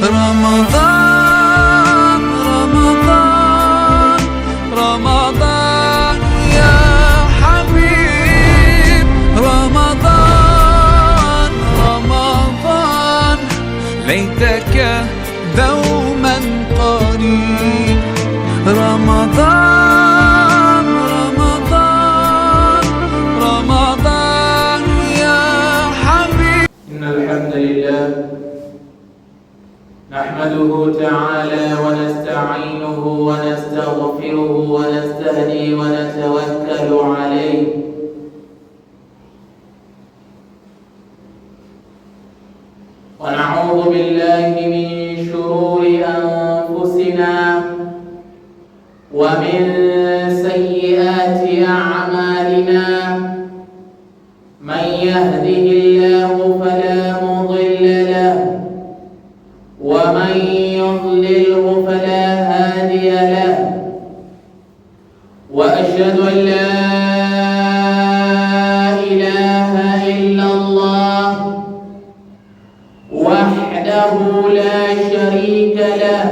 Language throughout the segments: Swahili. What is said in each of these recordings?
رمضان رمضان رمضان يا حبيب، رمضان رمضان ليتك دوما قريب. رمضان رمضان رمضان يا حبيب. إن الحمد لله نحمده تعالى ونستعينه ونستغفره ونستهدي ونتوكل عليه، ونعوذ بالله من شرور أنفسنا ومن سيئات أعمالنا. من يهده الله فلا مضل له، ومن يضلله فلا هادي له. وأشهد أن لا إله إلا الله وحده لا شريك له،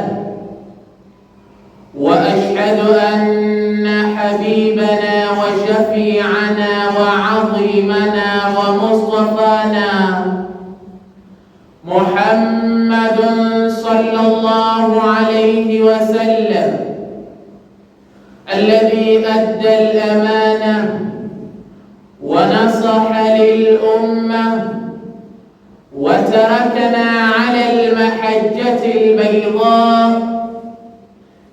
وأشهد أن حبيبنا وشفيعنا وعظيمنا ومصطفانا محمد صلى الله عليه وسلم الذي أدى الأمانة ونصح للأمة وتركنا على المحجة البيضاء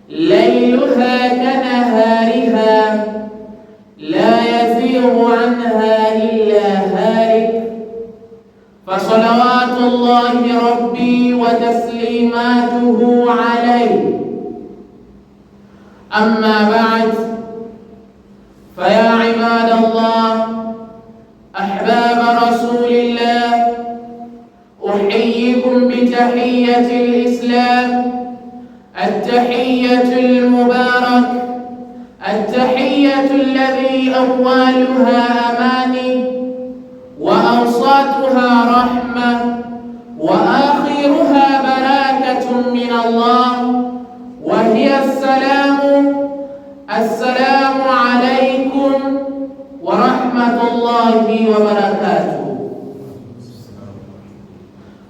ليلها كنهارها لا يزيغ عنها إلا هالك. فصلوات الله ربي وتسليماته عليه. أما بعد، فيا عباد الله أحباب رسول الله، أحييكم بتحية الإسلام، التحية المبارك، التحية الذي أولها أماني وأوساطها رحمة وآخرها بركة من الله، وهي السلام عليكم ورحمة الله وبركاته.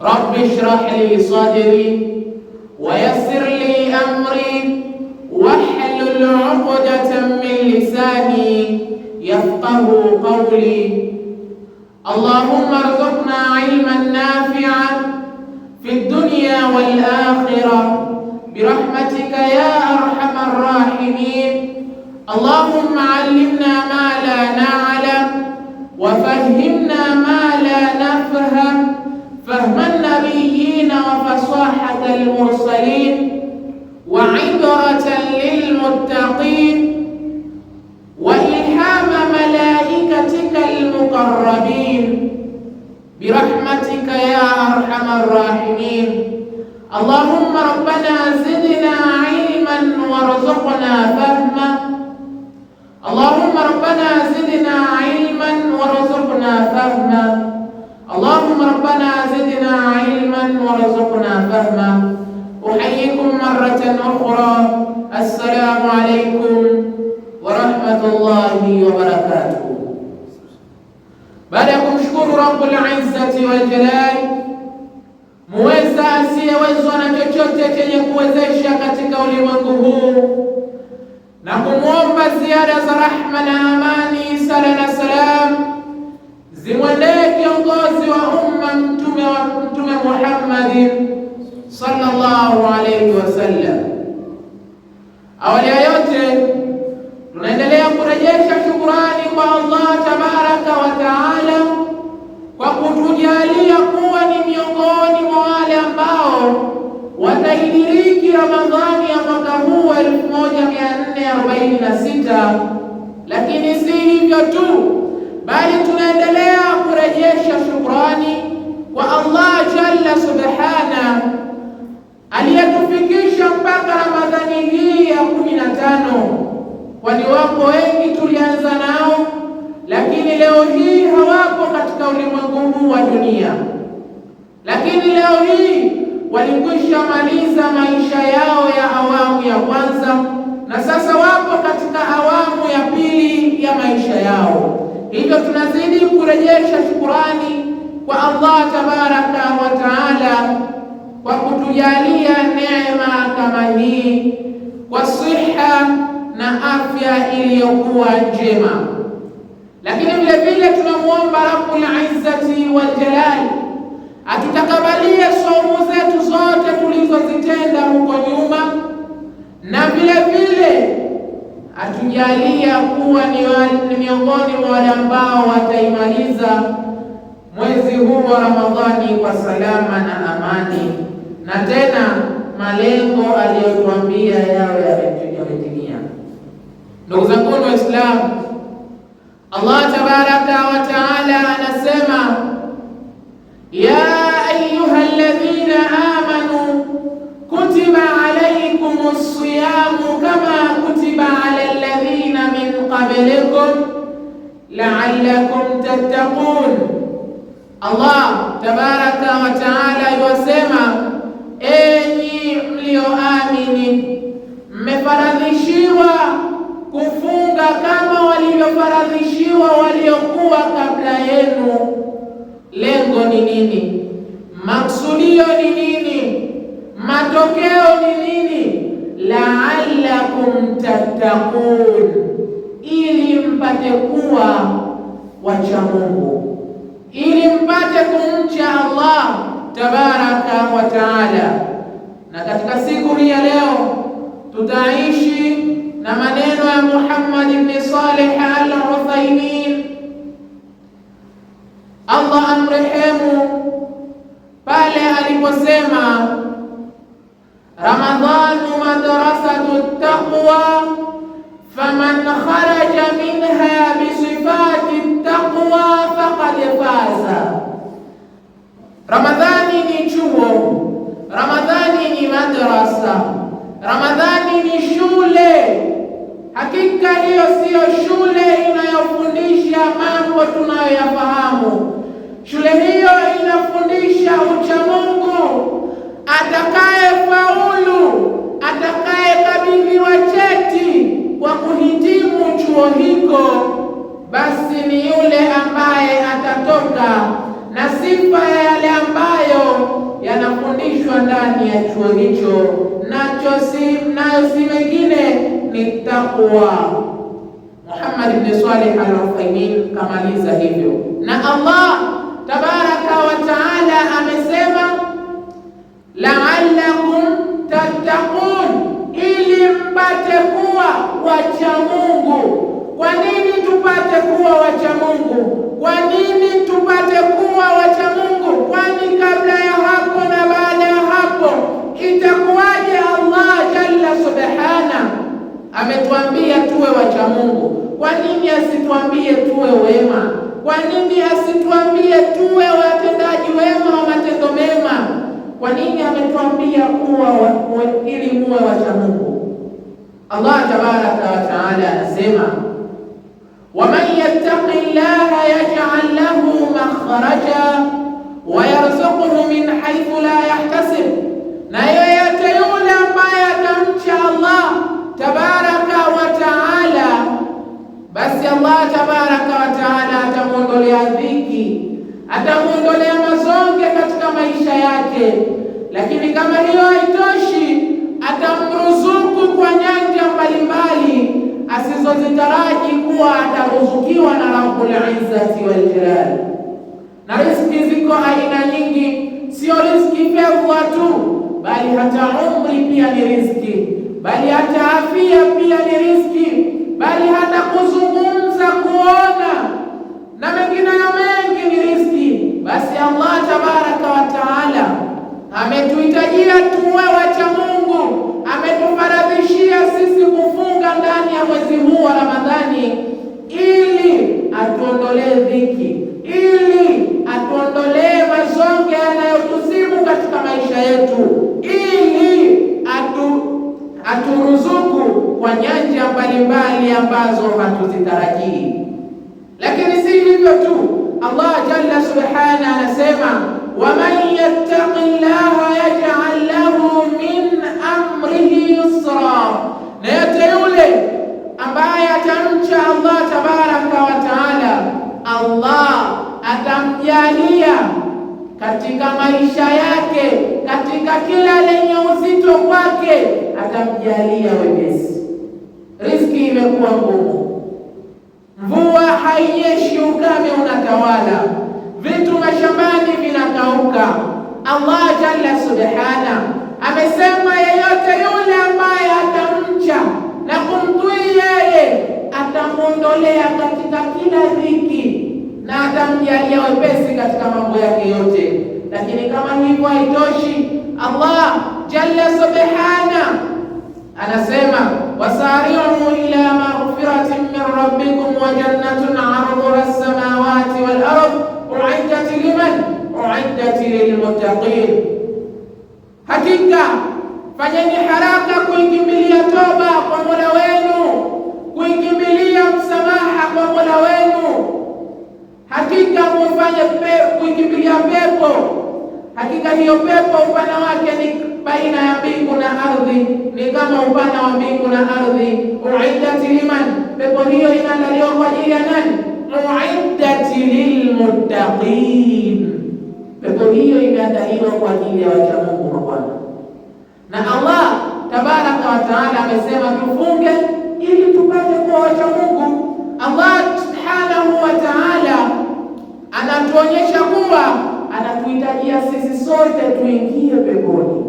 رب اشرح لي صدري ويسر لي أمري واحلل عقدة من لساني يفقه قولي. اللهم ارزقنا علما نافعا في الدنيا والآخرة برحمتك يا أرحم الراحمين. اللهم علمنا ما لا نعلم وفهمنا ما لا نفهم فهم النبيين وفصاحة المرسلين وعبرة للمتقين وإلهام ملائكتك المقربين برحمتك يا أرحم الراحمين. اللهم ربنا زدنا علما وارزقنا فهما. اللهم ربنا زدنا علما وارزقنا فهما. اللهم ربنا زدنا علما وارزقنا فهما. أحييكم مرة أخرى، السلام عليكم ورحمة الله وبركاته. baada ya kumshukuru Rabbul Izzati wal Jalali, muweza asiyewezwa na chochote chenye kuwezesha katika ulimwengu huu, na kumwomba ziada za rahma na amani, sala na salam zimwendee kiongozi wa umma, Mtume Muhammadin sallallahu alayhi wasallam. Awali ya yote, tunaendelea kurejesha shukrani kwa Allah tabaraka wa taala kwa kutujalia kuwa ni miongoni mwa wale ambao wataidiriki Ramadhani ya mwaka huu 1446. Lakini si hivyo tu, bali tunaendelea kurejesha shukrani kwa Allah jalla subhana aliyetufikisha mpaka Ramadhani hii ya 15, kwani wapo wengi tulianza nao lakini leo hii hawapo katika ulimwengu huu wa dunia. Lakini leo hii walikwisha maliza maisha yao ya awamu ya kwanza, na sasa wapo katika awamu ya pili ya maisha yao. Hivyo tunazidi kurejesha shukurani kwa Allah tabaraka wa taala kwa kutujalia neema kama hii, kwa siha na afya iliyokuwa njema. Lakini vile vile tunamuomba Rabbul Izzati wal Jalal atutakabalie saumu zetu zote tulizozitenda huko nyuma, na vile vile atujalia kuwa ni miongoni mwa wale ambao wataimaliza mwezi huu wa Ramadhani kwa salama na amani, na tena malengo aliyotuambia yao yametimia. Ndugu zangu Waislamu, Allah tabaraka wa taala anasema, ya ayuha alladhina amanu kutiba alaykumus siyamu kama kutiba ala alladhina min qablikum la'allakum tattaqun. Allah tabaraka wa taala yasema, enyi mlioamini, mmefaradhishiwa kufunga kama walivyofaradhishiwa waliokuwa kabla yenu. Lengo ni nini? Maksudio ni nini? Matokeo ni nini? La'allakum tattaqun, ili mpate kuwa wacha Mungu, ili mpate kumcha Allah tabaraka wa taala. Na katika siku hii ya leo tutaishi na maneno ya Muhammad ibn Salih al-Uthaymeen, Allah amrehemu, pale aliposema, Ramadhanu madrasatu taqwa faman kharaja minha bisifati taqwa faqad faza. Ramadhani ni chuo, Ramadhani ni madrasa, Ramadhani ni shule. Hakika hiyo siyo shule inayofundisha mambo tunayoyafahamu. Shule hiyo inafundisha ucha Mungu. Atakaye faulu, atakaye kabidhiwa cheti kwa kuhitimu chuo hiko, basi ni yule ambaye atatoka na sifa ya yale ambayo yanafundishwa ndani ya chuo hicho, nayo si mengine ni taqwa. Muhammad ibn Salih al-Uthaymeen kamaliza hivyo, na Allah tabaraka wa taala amesema, la'allakum tattaqun, ili mpate kuwa wacha Mungu. Kwa nini tupate kuwa wacha Mungu? Kwa nini tupate kuwa wacha Mungu? Kwani kabla ya hapo na baada ya hapo itakuwaje? Allah jalla subhana ametuambia tuwe wacha Mungu. Kwa nini asituambie tuwe wema? Kwa nini asituambie tuwe watendaji wema wa matendo mema? Kwa nini ametuambia kuwa ili muwe wacha Mungu? Allah tabaraka wa taala anasema, وَمَنْ يَتَّقِ اللَّهَ يَجْعَلْ لَهُ مَخْرَجًا وَيَرْزُقْهُ مِنْ حَيْثُ لَا يَحْتَسِبُ. Na yeyote yule ambaye atamcha Allah tabaraka wa taala, basi Allah tabaraka wa taala atamuondolea dhiki, atamuondolea mazonge katika maisha yake. Lakini kama hiyo haitoshi, atamruzuku kwa nyanja mbalimbali asizozitaraji kuwa ataruzukiwa na Rabbul Izzati wal Jalal. Na riziki ziko aina nyingi, sio riziki fedha tu, bali hata umri pia ni riziki, bali hata afya pia ni riziki, bali hata kuzungumza, kuona na mengineyo mengi ni riziki. Basi Allah tabaraka wa taala ametuhitajia tuwe wacha Mungu, ametufaradhishia sisi kufunga ndani ya mwezi huu wa Ramadhani ili atuondolee dhiki, ili atuondolee mazonge yanayotusibu katika maisha yetu, ili aturuzuku kwa nyanja mbalimbali ambazo hatuzitarajii. Lakini si hivyo tu, Allah jalla subhana anasema, waman yattaqillaha yaj'al lahu min amrihi yusra, na yote yule ambaye atamcha Allah tabaraka wa taala, Allah atamjalia katika maisha yake, katika kila lenye uzito kwake atamjalia wepesi. Riziki imekuwa ngumu, mvua hainyeshi, ukame unatawala, vitu mashambani vinakauka. Allah jalla subhana amesema yeyote yule ambaye atamcha na kumtii yeye atamuondolea katika kila dhiki na atamjalia wepesi katika mambo yake yote. Lakini kama hivyo haitoshi, Allah jalla subhana anasema wasari'u ila maghfiratin min rabbikum wa jannatin 'arduha as-samawati wal ard u'iddat liman u'iddat lilmuttaqin, hakika fanyeni haraka kuikimbilia toba kwa Mola wenu, kuikimbilia msamaha kwa Mola wenu. Hakika mufanye kuikimbilia pepo, hakika hiyo pepo upana wake ni baina ya mbingu na ardhi, ni kama upana wa mbingu na ardhi. Uiddat liman, pepo hiyo inaandaliwa kwa ajili ya nani? Uiddat lilmuttaqin, pepo hiyo imeandaliwa kwa ajili ya wacha Mungu wa Bwana. Na Allah tabaraka wa taala amesema tufunge ili tupate kuwa wacha Mungu. Allah subhanahu wa taala anatuonyesha kuwa anatuhitajia sisi sote tuingie peponi,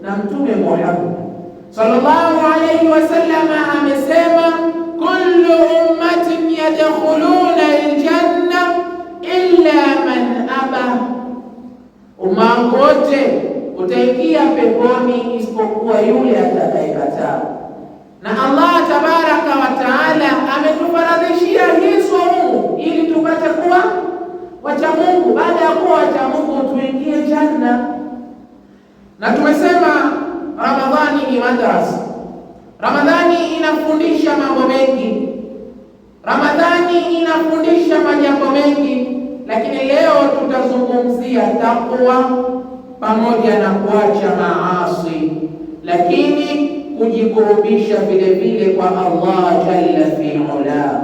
na Mtume Muhammad sallallahu alayhi wasallam amesema kullu ummatin yadkhuluna aljanna illa man aba, umma wote utaingia peponi isipokuwa yule atakayekataa. Na Allah tabaraka wa taala ametufaradhishia hii somo ili tupate kuwa wacha Mungu. Baada ya kuwa wacha Mungu tuingie janna. Na tumesema Ramadhani ni madrasa. Ramadhani inafundisha mambo mengi, Ramadhani inafundisha majambo mengi, lakini leo tutazungumzia taqwa pamoja na kuacha maasi, lakini kujikurubisha vile vile kwa Allah jalla fi ula.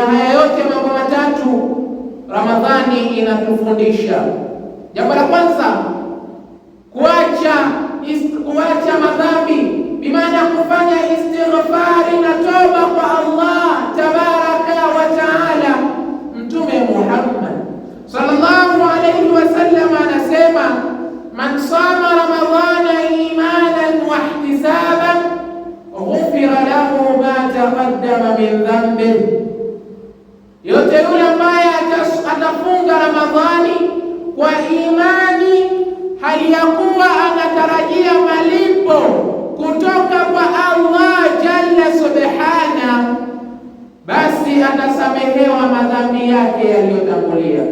Haya yote mambo matatu Ramadhani inatufundisha. Jambo la kwanza, kuacha madhambi, bimaana kufanya istighfari na toba kwa Allah tabaraka wa taala. Mtume Muhammad sallallahu alayhi wasallam anasema man sama ramadhana imanan wa ihtisaban ghufira lahu ma taqaddama min dhanbihi, yote yule ambaye atafunga Ramadhani kwa imani hali ya kuwa anatarajia malipo kutoka kwa Allah jalla subhana, basi atasamehewa madhambi yake yaliyotangulia.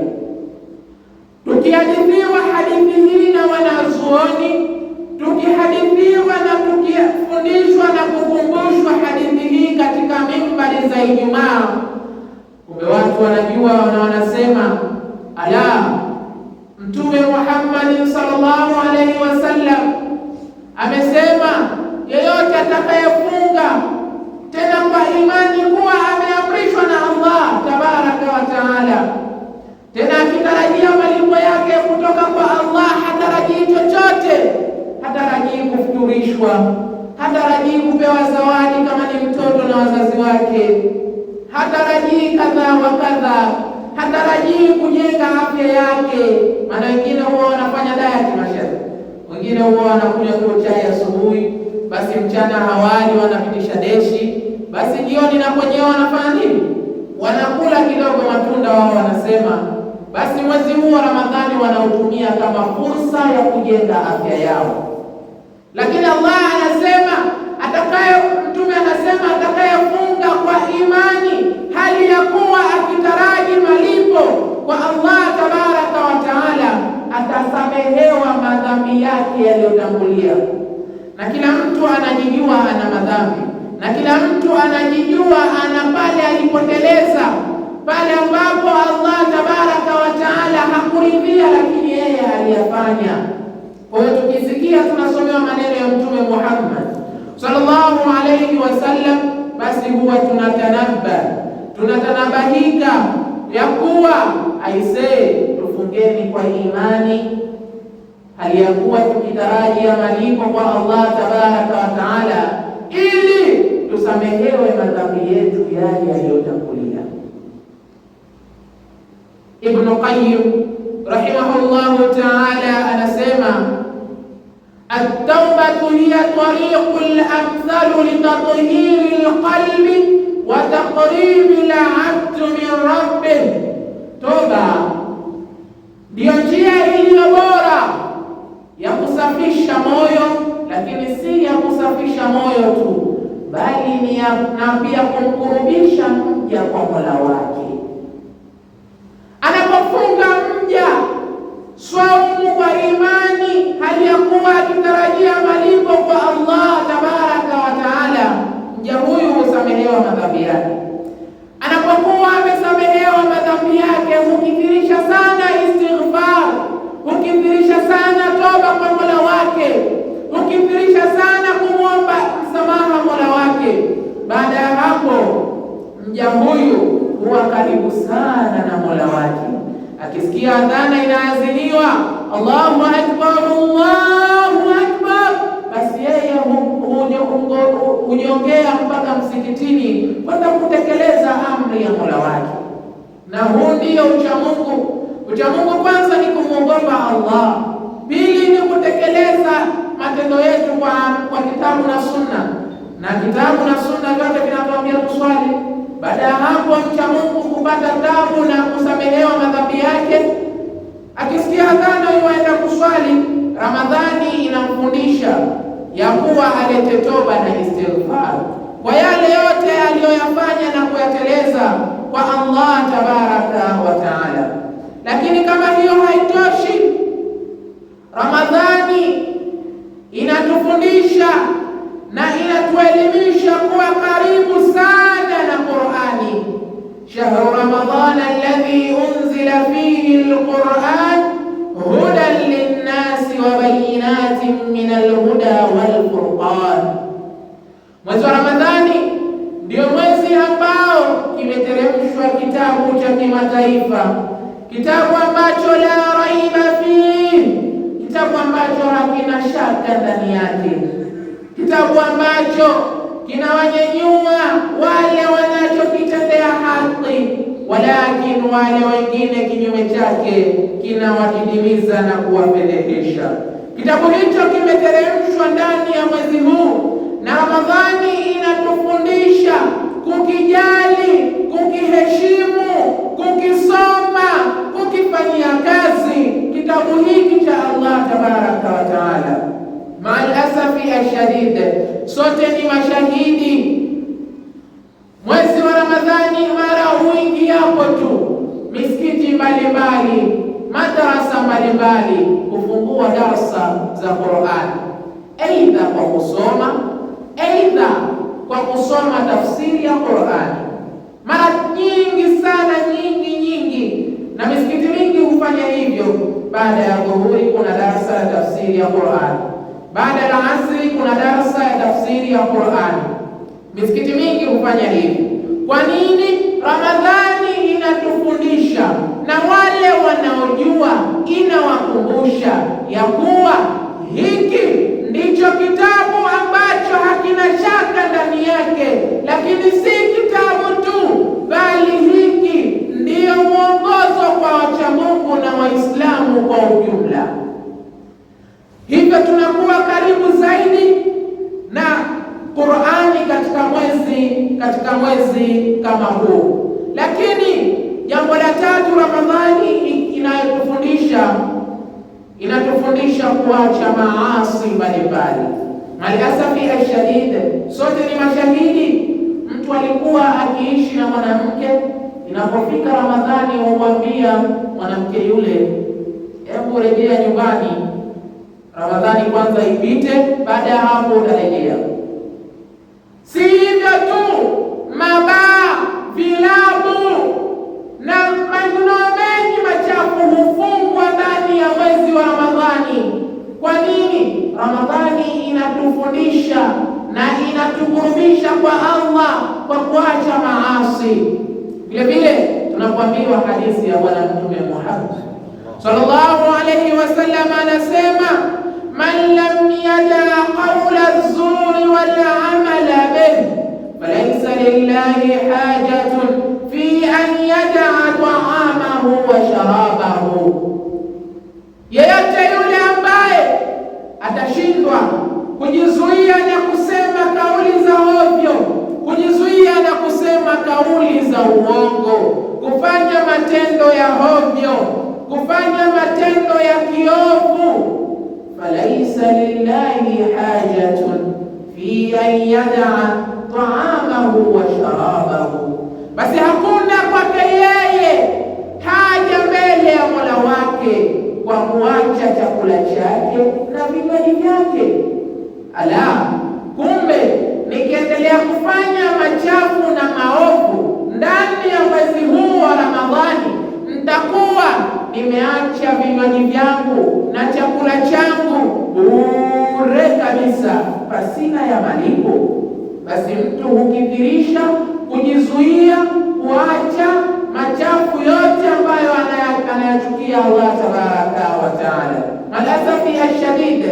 Tukihadithiwa hadithi hii na wanazuoni, tukihadithiwa na tukifundishwa na kukumbushwa hadithi hii katika mimbari za Ijumaa, kumbe watu wanajua na wanasema ala, Mtume Muhammad sallallahu alaihi wasallam amesema yeyote atakayefunga tena kwa imani kuwa ameamrishwa na Allah tabaraka wa taala, tena akitarajia malipo yake kutoka kwa Allah, hatarajii chochote, hatarajii kufuturishwa, hatarajii kupewa zawadi kama ni mtoto na wazazi wake, hatarajii kadha wa kadha, hatarajii kujenga afya yake. Maana wengine huwa wanafanya diet mashallah, wengine huwa wanakunywa tu chai asubuhi, basi mchana hawali, wanapitisha deshi, basi jioni na kwenyewe wanafanya nini? Wanakula kidogo matunda. Wao wanasema basi mwezi huu wa Ramadhani wanautumia kama fursa ya kujenga afya yao. Lakini Allah anasema Mtume anasema atakayefunga kwa imani hali ya kuwa akitaraji malipo kwa Allah tabaraka wa taala, atasamehewa madhambi yake yaliyotangulia. Na kila mtu anajijua ana madhambi, na kila mtu anajijua ana pale alipoteleza. pale ambapo Allah tabaraka wa taala hakuridhia, lakini yeye aliyafanya. Kwa hiyo tukisikia tunasomewa maneno ya Mtume Muhammad sallallahu alayhi wasallam, basi huwa tunatanabahika ya kuwa aisee, tufungeni kwa imani, hali ya kuwa tukitarajia malipo kwa Allah tabaraka wa taala, ili tusamehewe madhambi yetu yale yaliyotangulia. Ibn Qayyim rahimahullahu taala anasema, at-tawbatu hiya tariqul amthalu li tathhiri al-qalbi wa taqribi al-'abd min rabbih. Toba ndiyo njia iliyo bora ya kusafisha moyo, lakini si ya kusafisha moyo tu, bali ni na pia kumkurubisha mja kwa Mola wake. Anapofunga mja swaumu kwa imani, hali ya kuwa akitarajia malipo kwa Allah tabaraka wa taala, mja huyu husamehewa madhambi yake. Anapokuwa amesamehewa madhambi yake, hukithirisha sana istighfar, hukithirisha sana toba kwa Mola wake, hukithirisha sana kumwomba msamaha Mola wake. Baada ya hapo, mja huyu huwa karibu sana na Mola wake. Akisikia adhana inaaziniwa, Allahu akbar, Allahu akbar, basi yeye hunyongea mpaka msikitini kwenda kutekeleza amri ya Mola wake. Na huu ndio uchamungu. Uchamungu kwanza ni kumwogopa Allah, pili ni kutekeleza matendo yetu kwa kitabu na sunna, na kitabu na sunna vyote vinatuambia kuswali. Baada ya hapo, mcha Mungu kupata taabu na kusamehewa madhambi yake. Akisikia adhana yuaenda kuswali, Ramadhani inamfundisha ya kuwa alete toba na istighfar kwa yale yote aliyoyafanya na kuyateleza kwa Allah tabaraka wa taala. Lakini kama hiyo haitoshi, Ramadhani inatufundisha na inatuelimisha kuwa karibu sana na Qur'ani. Shahru Ramadhan alladhi unzila fihi alquran hudan linnasi wa bayinatin min alhuda walfurqan. Mwezi wa Ramadhani ndio mwezi ambao kimeteremshwa kitabu cha kimataifa, kitabu ambacho la raiba fihi, kitabu ambacho hakina shaka ndani yake, kitabu ambacho kinawanyanyua wale wanachokitendea haki, walakin wale wengine kinyume chake kinawadidimiza na kuwapelekesha. Kitabu hicho kimeteremshwa ndani ya mwezi huu, na Ramadhani inatufundisha kukijali, kukiheshimu, kukisoma, kukifanyia kazi kitabu hiki cha Allah tabaraka wa taala. Maalasafi ashadid, sote ni mashahidi. Mwezi wa Ramadhani mara huingiapo tu, misikiti mbalimbali, madarasa mbalimbali kufungua darasa za Qur'an, aidha kwa kusoma, aidha kwa kusoma tafsiri ya Qur'an. Mara nyingi sana, nyingi, na misikiti mingi hufanya hivyo. Baada ya dhuhuri kuna darasa ya tafsiri ya Qur'an, baada ya asri kuna darasa ya tafsiri ya Qur'an. Misikiti mingi hufanya hivi. Kwa nini? Ramadhani inatufundisha, na wale wanaojua inawakumbusha ya kuwa hiki ndicho kitabu ambacho hakina shaka ndani yake, lakini si kitabu tu, bali hiki ndiyo mwongozo kwa wacha Mungu na Waislamu kwa ujumla. Hivyo tunakuwa karibu zaidi na Qur'ani katika mwezi kama huu. Lakini jambo la tatu, Ramadhani inatufundisha kuacha maasi mbalimbali. Maliasafi ashadid, sote ni mashahidi. Mtu alikuwa akiishi na mwanamke, inapofika Ramadhani humwambia mwanamke yule, hebu rejea nyumbani, Ramadhani kwanza ipite, baada ya hapo utarejea. Si hivyo tu, mabaa, vilabu, na maneno mengi machafu hufungwa ndani ya mwezi wa Ramadhani. Kwa nini? Ramadhani inatufundisha na inatukurubisha kwa Allah kwa kuacha maasi. Vile vile tunapoambiwa hadithi ya Bwana Mtume Muhammad sallallahu alayhi wasallam anasema, man lam yada qawla az-zuri wal amala bih falaysa lillahi hajatun fi an yada'a ta'amahu wa sharabahu. Yeyote yule ambaye atashindwa kujizuia na kusema kauli za ovyo, kujizuia na kusema kauli za uongo, kufanya matendo ya ovyo, kufanya matendo ya kiovu, falaisa lillahi hajatun fi an yada'a ta'amahu wa sharabahu, basi hakuna kwake yeye haja mbele ya Mola wake kwa kuacha chakula chake na vinywaji vyake. Ala, kumbe nikiendelea kufanya machafu na maovu ndani ya mwezi huu wa Ramadhani, nitakuwa nimeacha vinywaji vyangu na chakula changu bure kabisa, pasina ya malipo. Basi mtu hukithirisha kujizuia kuacha machafu yote ambayo anayachukia Allah tabaraka wa taala. Malasafi ashadid,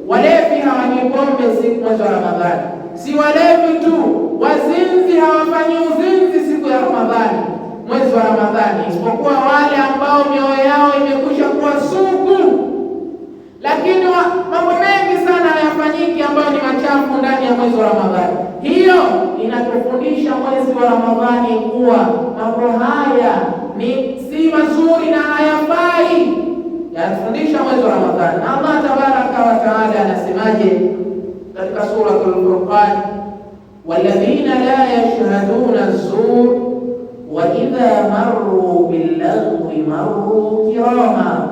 walevi hawanywi pombe siku mwezi wa Ramadhani. Si walevi tu, wazinzi hawafanyi uzinzi siku ya Ramadhani, mwezi wa Ramadhani, isipokuwa wale ambao mioyo yao imekwisha kuwa sugu. Lakini mambo mengi sana hayafanyiki ambayo ni machafu ndani ya mwezi wa Ramadhani. Hiyo inatufundisha mwezi wa Ramadhani kuwa mambo haya ni si mazuri na hayafai. Yanatufundisha mwezi wa Ramadhani. Na Allah tabaraka wa taala anasemaje katika suratul Furqan, walladhina la yashhaduna az-zur wa idha marru bil-laghwi marru kirama.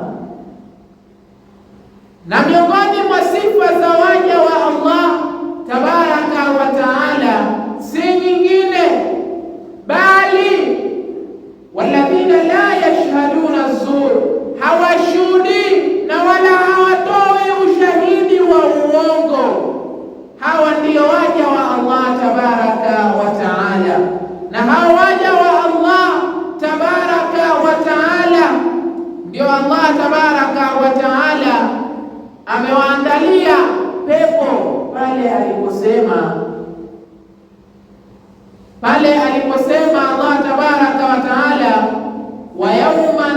Na miongoni mwa sifa za waja wa Allah tabaraka wa taala si nyingine bali walladhina la yashhaduna az-zur, hawashuhudi na wala hawatoi ushahidi wa uongo. Hawa ndio waja wa Allah tabaraka wa taala, na hawa waja wa Allah tabaraka wa taala ndio Allah tabaraka wa taala amewaandalia pepo pale aliposema Allah tabaraka wa taala, wa yawma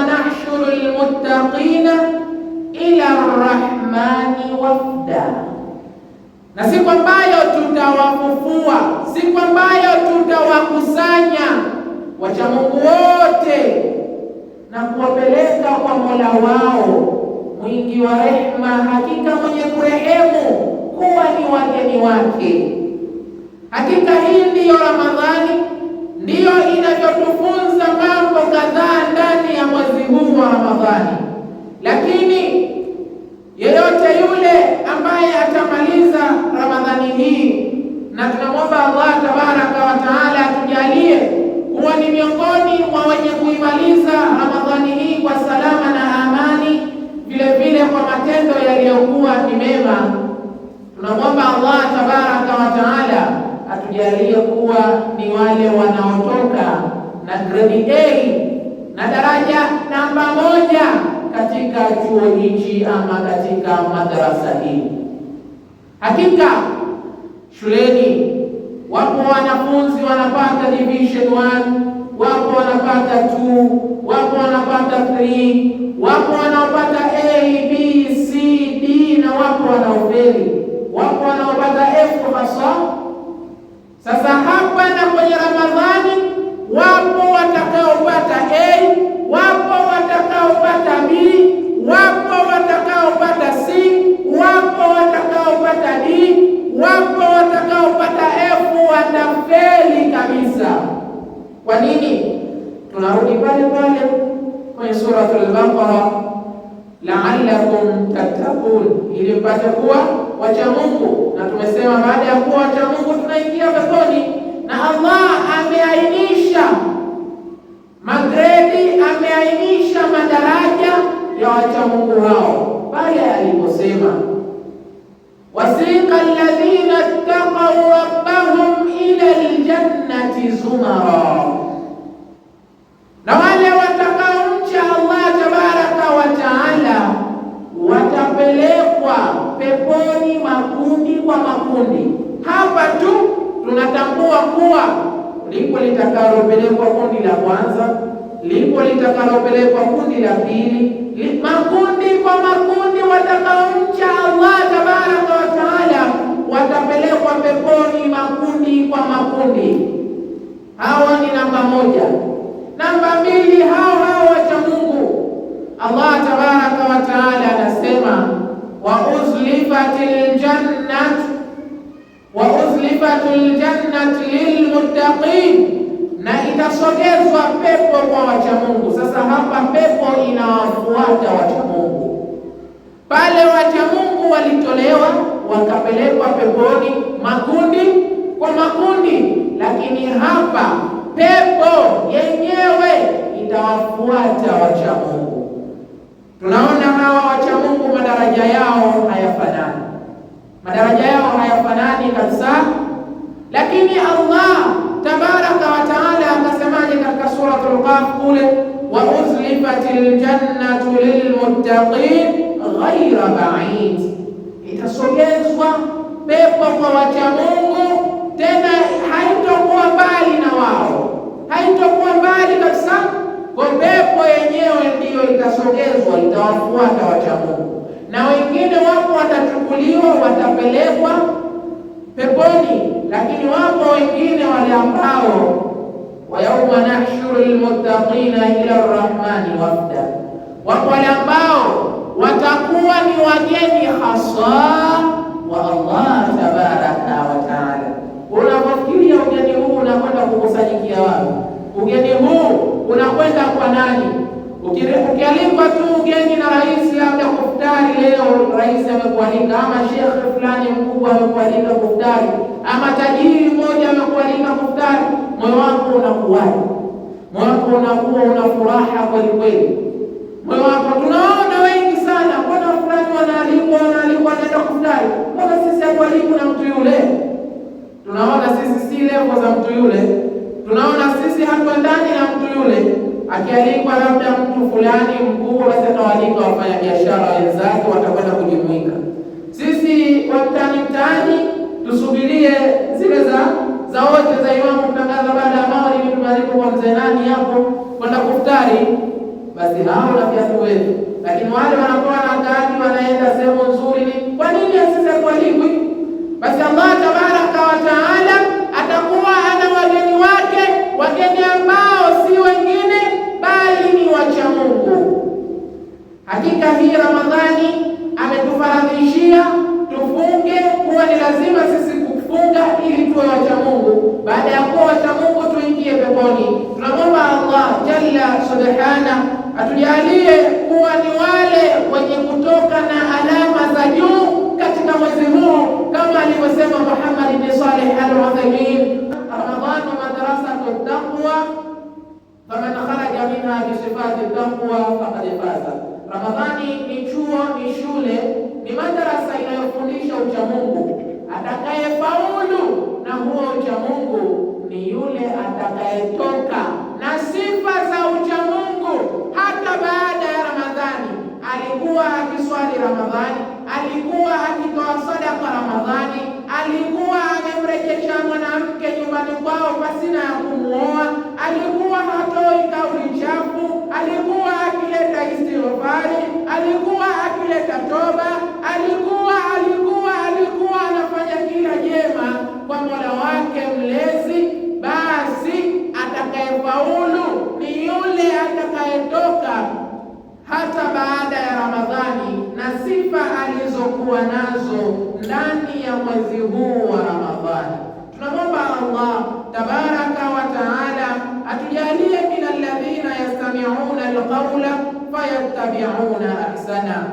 nahshuru almuttaqina ila arrahmani wafda, na siku ambayo tutawafufua, siku ambayo tutawakusanya wacha Mungu wote na kuwapeleka kwa Mola wao mwingi wa rehema, hakika mwenye kurehemu, kuwa ni wageni wake. Hakika hii ndiyo Ramadhani, ndiyo inavyotufunza mambo kadhaa ndani ya mwezi huu wa Ramadhani. Lakini yeyote yule ambaye atamaliza Ramadhani hii, na tunamwomba Allah tabaraka wa taala atujalie kuwa ni miongoni mwa wenye kuimaliza Ramadhani hii kwa salama na amani, vile vile kwa matendo yaliyokuwa ni mema. Tunamwomba Allah tabaraka wa taala atujalie kuwa ni wale wanaotoka na grade A na daraja namba 1 katika chuo hichi ama katika madarasa hii. Hakika shuleni wapo wanafunzi wanapata division 1, wapo wanapata 2, wapo wanapata 3, wapo wanaopata A, B, C, D, na wapo wanaofeli, wapo wanaopata F hasa. Sasa hapa na kwenye Ramadhani wapo watakaopata A, wapo watakaopata B, wapo watakaopata C, wapo watakaopata D, wapo watakaopata F, watafeli kabisa. Kwa nini? Tunarudi pale pale kwenye suratul Baqara, la'allakum tattaqun, ili mpate kuwa wacha Mungu. Na tumesema baada ya kuwa wacha Mungu tunaingia peponi, na Allah ameainisha magredi, ameainisha madaraja ya wacha Mungu hao pale aliposema wasiqa alladhina ittaqaw rabbahum ila aljannati zumara, na wale watakaomcha Allah tabaraka wa taala watapelekwa peponi makundi kwa makundi. Hapa tu tunatambua kuwa lipo litakalopelekwa kundi la kwanza, lipo litakalopelekwa kundi la pili, makundi kwa makundi. Watakaomcha Allah tabaraka wa taala watapelekwa peponi makundi kwa makundi. Hawa ni namba moja. Namba mbili, hao wacha Mungu. Allah tabaraka wa taala anasema wa uzlifatil jannatu lilmuttaqin, na itasogezwa pepo kwa wacha Mungu. Sasa hapa pepo inawafuata wacha Mungu. Pale wacha Mungu walitolewa wakapelekwa peponi makundi kwa makundi, lakini hapa pepo yenyewe itawafuata wacha Mungu. Tunaona hawa wacha Mungu madaraja yao hayafanani, madaraja yao hayafanani kabisa. Lakini Allah tabaraka wa taala akasemaje katika suratul Qaf kule, wa uzlifatil jannatu lilmuttaqin ghayra ba'id, itasogezwa pepo kwa wacha Mungu, tena haitokuwa mbali na wao, haitokuwa mbali kabisa. Kwa pepo yenyewe ndiyo itasogezwa, itawafuata wacha Mungu, na wengine wapo watachukuliwa watapelekwa peponi, lakini wapo wengine wale ambao wa yawma nahshuru lilmuttaqina ila arrahmani wafda, wapo wale ambao watakuwa ni wageni hasa wa Allah tabaraka wa taala. Unapofikiria ugeni huu unakwenda kukusanyikia wapi? Ugeni huu unakwenda kwa nani? Ukialikwa tu ugeni na rais, labda kuftari leo, rais amekualika, ama shekhe fulani mkubwa amekualika kuftari, ama tajiri mmoja amekualika kuftari, moyo wako unakuwaje? Moyo wako unakuwa una furaha kweli kweli. Moyo wako, tunaona wengi sana, mbona fulani wanaalikwa wanaenda kuftari, mbona sisi hatualikwi na mtu yule? Tunaona sisi si levo za mtu yule, tunaona sisi hatuendani na mtu yule. Akialikwa labda mtu fulani mkubwa, basi atawalika wafanya biashara wenzake, watakwenda kujumuika. Sisi wa mtaani tusubirie zile za wote za imamu kutangaza baada ya magharibi, tumaliko kwa mzee nani hapo kwenda kuftari, basi hao na viatu wetu. Lakini wale wanakuwa na gari wanaenda sehemu nzuri, ni kwa nini sisi hatualikwi? Basi Allah tabaraka wa taala atakuwa ana wageni wake, wageni ambao si wengine bali ni wacha Mungu. Hakika hii Ramadhani ametufaradhishia tufunge, kuwa ni lazima sisi kufunga ili tuwe wacha Mungu. Baada ya kuwa wacha Mungu tuingie peponi. Tunamwomba Allah jalla subhana atujalie kuwa ni wale wenye kutoka na alama za juu katika mwezi huu, kama alivyosema Muhammad ibn Salih al-Uthaymeen, Ramadhanu madrasatu taqwa faman kharaja minha bi sifati taqwa faqad faza. Ramadhani ni chuo, ni shule, ni madrasa inayofundisha ucha Mungu. Atakayefaulu na huo ucha Mungu ni yule atakayetoka na sifa za ucha Mungu hata baada ya Ramadhani. Alikuwa akiswali Ramadhani, alikuwa akitoa sadaka Ramadhani, alikuwa amemrejesha mwanamke nyumbani kwao pasina ya kumuoa, alikuwa hatoi kauli chafu, alikuwa akileta istighfari, alikuwa akileta toba, alikuwa anafanya kila jema kwa Mola wake mlezi. Basi atakayefaulu ni yule atakayetoka hata baada ya Ramadhani na sifa alizokuwa nazo ndani ya mwezi huu wa Ramadhani. Tunamwomba Allah tabaraka wa taala atujalie min alladhina yastami'una alqawla fayattabi'una ahsana,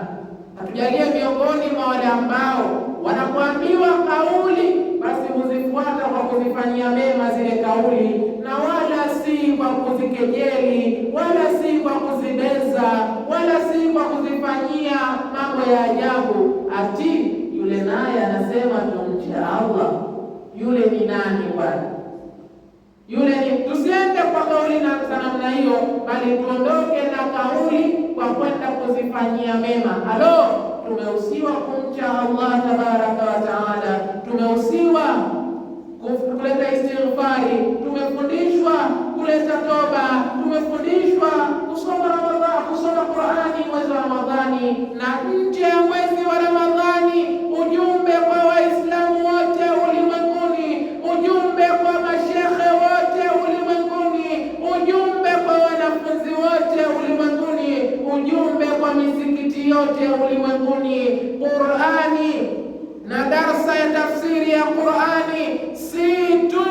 atujalie miongoni mwa wale ambao wanapoambiwa kauli basi huzifuata kwa kuzifanyia mema zile kauli, na wala si kwa kuzikejeli, wala si kwa kuzibeza, wala si kwa kuzifanyia mambo ya ajabu. Ati yule naye anasema tumche Allah, yule ni nani bwana? Yule ni, tusiende kwa kauli na namna hiyo, bali tuondoke na kauli kwa kwenda kuzifanyia mema. Halo, tumehusiwa kumcha Allah tabaraka wa taala, tumehusiwa kuleta istighfari, tumefundishwa kuleta toba, tumefundishwa kusoma Ramadhani, kusoma Qur'ani mwezi wa Ramadhani na nje ya mwezi wa Ramadhani. Ujumbe kwa Waislamu wote ulimwenguni, ujumbe kwa mashekhe wote ulimwenguni, ujumbe kwa wanafunzi wote ulimwenguni, ujumbe kwa misikiti yote ulimwenguni. Qur'ani na darsa ya tafsiri ya Qur'ani si tu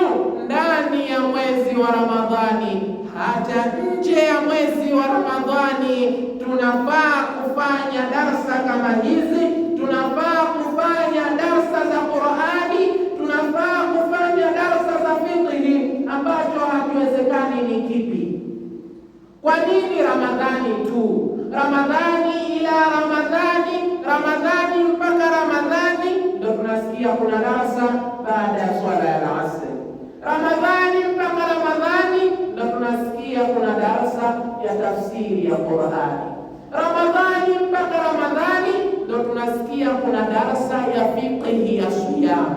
ndani ya mwezi wa Ramadhani, hata nje ya mwezi wa Ramadhani tunafaa kufanya darsa kama hizi, tunafaa kufanya darsa za Qur'ani, tunafaa kufanya darsa za fiqh. Ambacho hakiwezekani ni kipi? Kwa nini Ramadhani tu? Ramadhani ila Ramadhani, Ramadhani mpaka Ramadhani ndio tunasikia kuna darasa baada ya swala ya asr. Ramadhani mpaka Ramadhani ndio tunasikia kuna darasa ya tafsiri ya Qur'ani. Ramadhani mpaka Ramadhani ndio tunasikia kuna darasa ya fiqh ya siyam.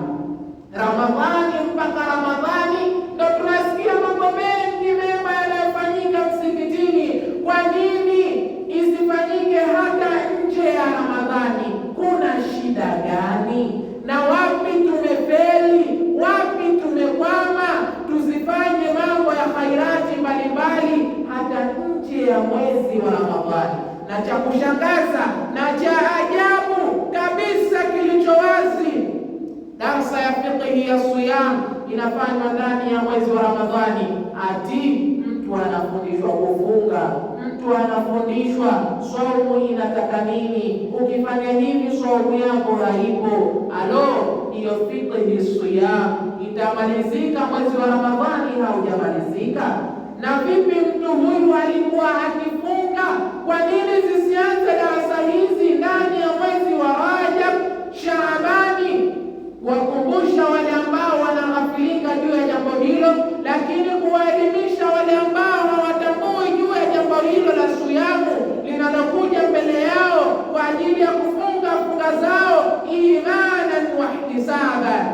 Ramadhani mpaka Ramadhani ndio tunasikia mambo mengi mema yanayofanyika msikitini. Kwa nini isifanyike hata nje ya Ramadhani? Kuna shida gani? Na wapi tumefeli? Wapi tumekwama? Tuzifanye mambo ya khairati mbalimbali hata nje ya mwezi wa Ramadhani. Na cha kushangaza na cha ajabu kabisa kilicho wazi, darsa ya fiqh ya siyam inafanywa ndani ya mwezi wa Ramadhani. Ati mtu anafundishwa kufunga, mtu anafundishwa saumu inataka nini, ukifanya hivi saumu yako haipo. Alo, hiyo fiqh siyam itamalizika mwezi wa Ramadhani? Haujamalizika. Na vipi mtu huyu alikuwa akifunga? Kwa nini zisianze darasa hizi ndani ya mwezi wa Rajab, Shaabani, kuwakumbusha wale ambao wanaghafilika juu ya jambo hilo, lakini kuwaelimisha wale ambao hawatambui juu ya jambo hilo la siyamu linalokuja mbele yao kwa ajili ya kufunga funga zao imanan wa ihtisaban.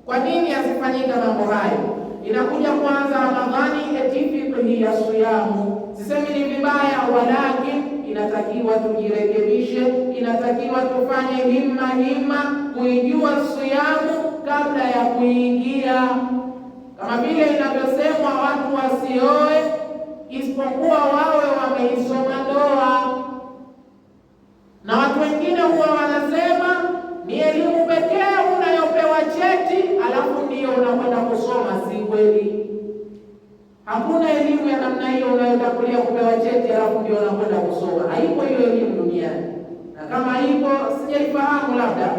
Kwa nini asifanyike mambo hayo? Inakuja kwanza Ramadhani eti fiqh ya siyamu. Sisemi ni vibaya, walakini inatakiwa tujirekebishe, inatakiwa tufanye himma kuijua siyamu kabla ya kuingia. Kama vile inavyosemwa watu wasioe isipokuwa wawe wameisoma ndoa, na watu wengine huwa wanasema ni elimu pekee unayopewa cheti alafu ndio unakwenda kusoma. Si kweli. Hakuna elimu ya namna hiyo unayotangulia kupewa cheti alafu ndio unakwenda kusoma. Haipo hiyo elimu duniani, na kama ipo sijaifahamu labda.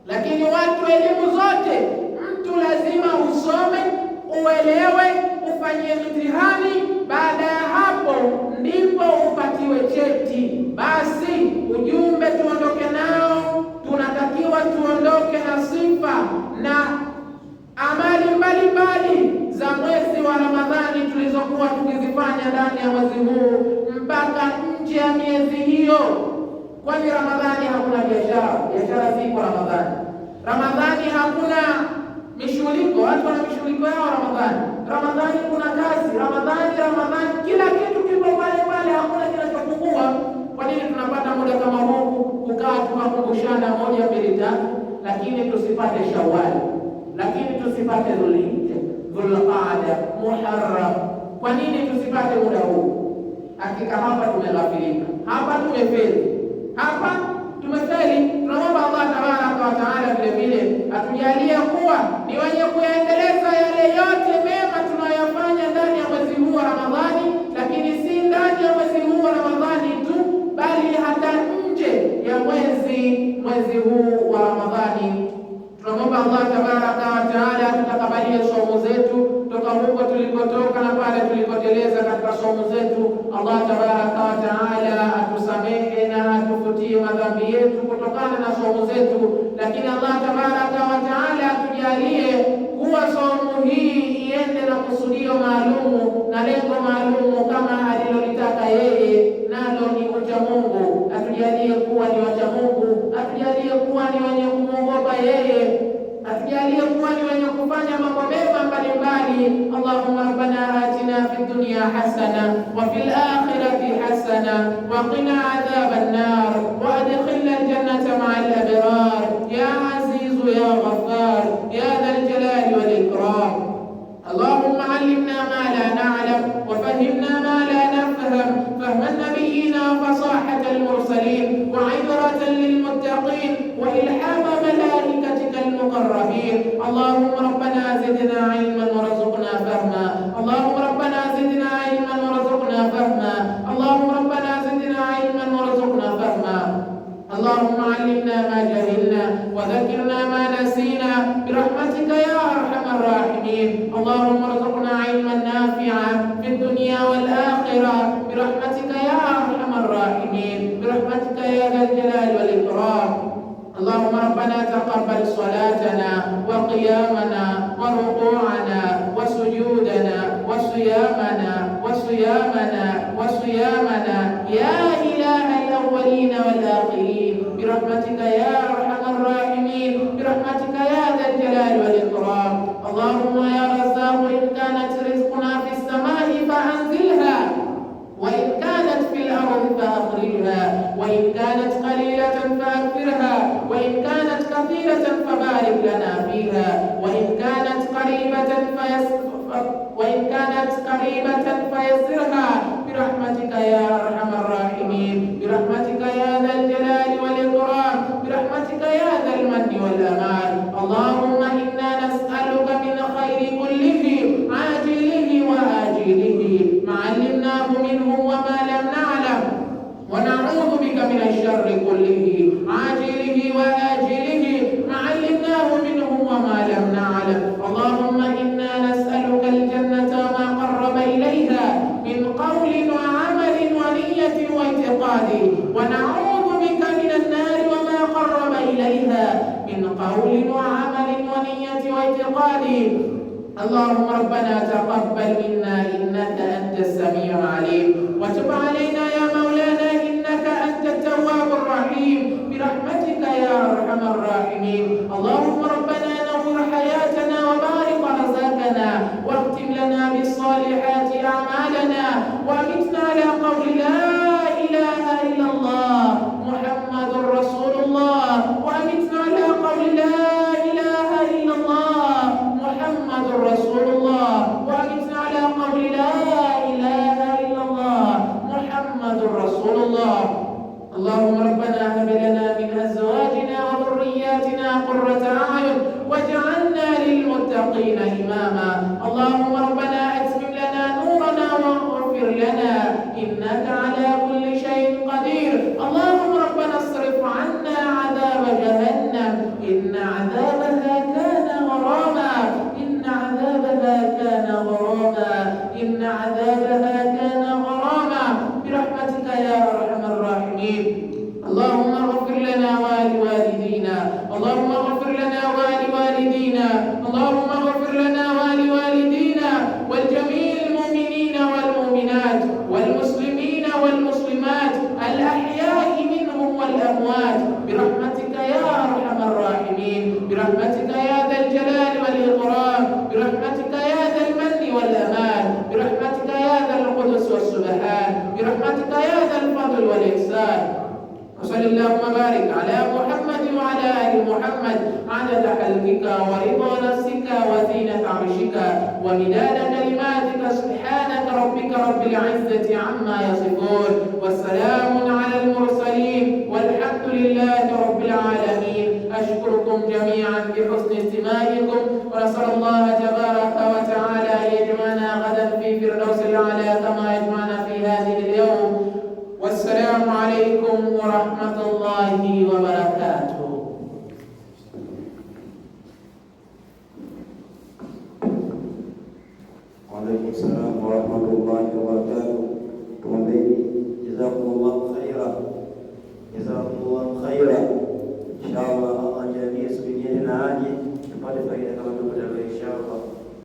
Lakini watu elimu zote, mtu lazima usome, uelewe, ufanyie mtihani, baada ya hapo ndipo upatiwe cheti. Basi ujumbe tuondoke nao, tunatakiwa tuondoke na sifa na amali mbalimbali za mwezi wa Ramadhani tulizokuwa tukizifanya ndani ya mwezi huu mpaka nje ya miezi hiyo. Kwani Ramadhani hakuna biashara? Biashara ziko Ramadhani. Ramadhani hakuna mishughuliko, watu wana mishughuliko yao Ramadhani. Ramadhani kuna kazi, Ramadhani kila kitu kipo pale pale, hakuna kinachopungua. Kwa nini tunapata muda kama huu kukaa tukakumbushana moja mbili tatu, lakini tusipate Shawwal, lakini tusipate Dhulqaada, Muharram? Kwa nini tusipate muda huu? Hakika hapa tumeghafilika, hapa tumefeli, hapa tumefeli. Tunaomba Allah tabaraka wa taala vile vile atujalie kuwa ni wenye kuendeleza yale yote mema tunayofanya ndani ya mwezi huu wa Ramadhani, lakini si ndani ya mwezi huu wa Ramadhani tu, bali hata nje ya mwezi huu wa Ramadhani. Tunaomba Tunamwomba Allah tabaraka wa taala tutakabalie somo zetu toka huko tulikotoka na pale tulikoteleza katika somo zetu. Allah tabaraka wa taala atusamehe na atufutie madhambi yetu kutokana na somo zetu, lakini Allah tabaraka wa taala atujalie kuwa somo hii iende na kusudio maalumu na lengo maalumu kama alilolitaka yeye, nalo ni ucha Mungu. Atujalie kuwa ni wacha Mungu, atujalie kuwa ni wenye kumwogopa yeye, atujalie kuwa ni wenye kufanya mambo mema mbalimbali. Allahumma rabbana atina fid dunya hasana wa fil akhirati hasana wa qina adhaban nar wa adkhilna al-jannata ma'al abrar ya aziz ya ghaffar ya dhal jalali wal ikram. Allahumma allimna ma la na'lam wa fahimna ma la nafham fahma an-nabiyina wa fasahata al-mursalin wa 'ibratan lil-muttaqin wa ilhama malaikatika al-muqarrabin. Allahumma rabbana zidna 'ilman warzuqna fahma. Allahumma rabbana zidna 'ilman warzuqna fahma. Allahumma rabbana zidna 'ilman warzuqna fahma. Allahumma 'allimna ma jahilna wa dhakkirna ma nasina birahmatika ya arhamar rahimin. Allahumma arzuqna 'ilman nafi'an fid dunya wal akhirah birahmatika ya arhamar rahimin, birahmatika ya dhal jalali wal ikram. اللهم ربنا تقبل صلاتنا وقيامنا وركوعنا وسجودنا وصيامنا يا إله الأولين والآخرين برحمتك يا أرحم الراحمين، برحمتك يا ذا الجلال والإكرام. اللهم يا رزاق إن كانت رزقنا في السماء فأنزلها، وإن كانت في الأرض فأخرجها، وإن كانت قليلة فأكثرها، وإن كانت كثيرة فبارك لنا فيها، وإن كانت قريبة فيسرها برحمتك يا أرحم الراحمين، برحمتك يا ذا الجلال والإكرام، برحمتك يا ذا المن والأمان. اللهم إنا نسألك من خير كله عاجله وآجله ما علمناه منه وما لم نعلم، ونعوذ بك من الشر كله عاجله وآجله ما علمناه منه وما لم نعلم. اللهم إنا نسألك الجنة وما قرب إليها من قول وعمل ونية واعتقاد، ونعوذ بك من النار وما قرب إليها من قول وعمل ونية واعتقاد. اللهم ربنا تقبل منا إنك أنت السميع العليم، وتب علينا يا مولانا إنك أنت التواب الرحيم برحمتك يا أرحم الراحمين. اللهم ربنا نور حياتنا وبارك رزقنا، واختم لنا بالصالحات أعمالنا، وأمتنا على قول لا إله إلا الله محمد رسول الله، وأمتنا على قول لا إله إلا الله محمد رسول الله، وأمتنا على قول لا إله إلا الله محمد رسول الله. اللهم ربنا هب لنا من أزواجنا وذرياتنا قرة أعين واجعلنا للمتقين إماما. اللهم ربنا أتمم لنا نورنا واغفر لنا إنك على كل شيء قدير. اللهم ربنا اصرف عنا عذاب جهنم إن عذابها كان غراما، إن عذابها كان غراما، إن عذابها كان غراما برحمتك يا أرحم الراحمين. اللهم اغفر لنا ولوالدينا، اللهم اغفر لنا ولوالدينا، اللهم اغفر لنا ولوالدينا ولجميع المؤمنين والمؤمنات والمسلمين والمسلمات الأحياء منهم والأموات برحمتك يا أرحم الراحمين، برحمتك يا ذا الجلال والإكرام، برحمتك يا ذا المن والأمان، برحمتك يا ذا القدس والسبحان، برحمتك يا ذا الفضل والإحسان. وصل اللهم بارك على محمد وعلى آل محمد عدد خلقك ورضا نفسك وزينة عرشك ومداد كلماتك. سبحانك ربك رب العزة عما يصفون، والسلام على المرسلين، والحمد لله رب العالمين. أشكركم جميعا بحسن استماعكم، ونسأل الله تبارك وتعالى أن يجمعنا غدا في فردوس الأعلى كما يجمعنا في هذه اليوم. والسلام عليكم ورحمة الله وبركاته. tupate faida kama tumepata inshallah.